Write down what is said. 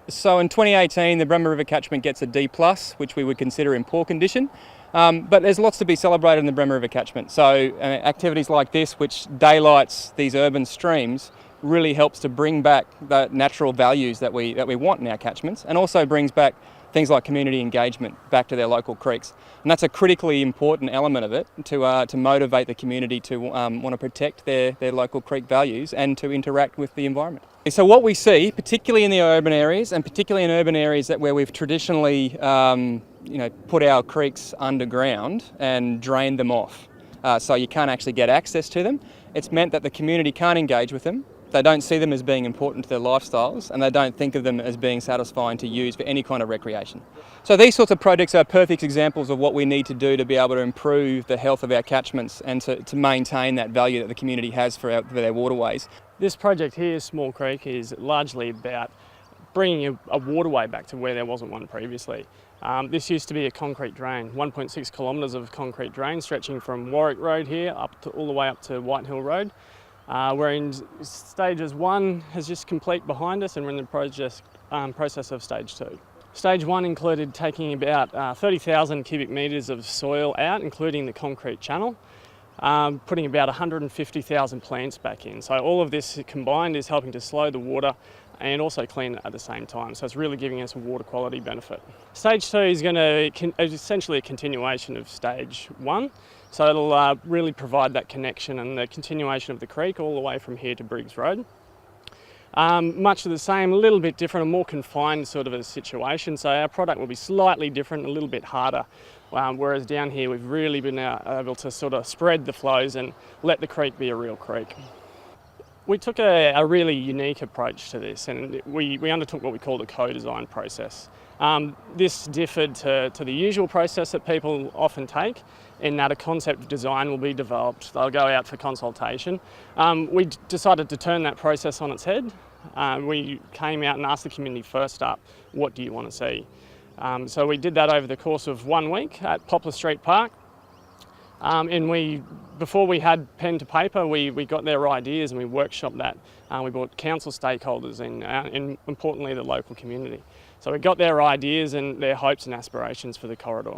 So in 2018, the Bremer River catchment gets a D+, which we would consider in poor condition. But there's lots to be celebrated in the Bremer River catchment. So activities like this, which daylights these urban streams, really helps to bring back the natural values that we want in our catchments, and also brings back things like community engagement back to their local creeks. And that's a critically important element of it to motivate the community to want to protect their local creek values and to interact with the environment. So what we see, particularly in the urban areas, and particularly in urban areas where we've traditionally put our creeks underground and drained them off, so you can't actually get access to them, it's meant that the community can't engage with them. They don't see them as being important to their lifestyles, and they don't think of them as being satisfying to use for any kind of recreation. So these sorts of projects are perfect examples of what we need to do to be able to improve the health of our catchments and to maintain that value that the community has for their waterways. This project here, Small Creek, is largely about bringing a waterway back to where there wasn't one previously. This used to be a concrete drain, 1.6 kilometres of concrete drain stretching from Warwick Road here all the way up to White Hill Road. We're in stages 1 has just complete behind us, and we're in the process of stage 2. Stage 1 included taking about 30,000 cubic metres of soil out, including the concrete channel, putting about 150,000 plants back in. So all of this combined is helping to slow the water and also clean it at the same time. So it's really giving us a water quality benefit. Stage 2 is essentially a continuation of stage 1. So it'll really provide that connection and the continuation of the creek all the way from here to Briggs Road. Much of the same, a little bit different, a more confined sort of a situation. So our product will be slightly different, a little bit harder. Whereas down here we've really been able to sort of spread the flows and let the creek be a real creek. We took a really unique approach to this, and we undertook what we call the co-design process. This differed to the usual process that people often take, in that a concept design will be developed. They'll go out for consultation. We decided to turn that process on its head. We came out and asked the community first up, what do you want to see? So we did that over the course of 1 week at Poplar Street Park. And before we had pen to paper, we got their ideas and we workshopped that. We brought council stakeholders in, and importantly the local community. So we got their ideas and their hopes and aspirations for the corridor.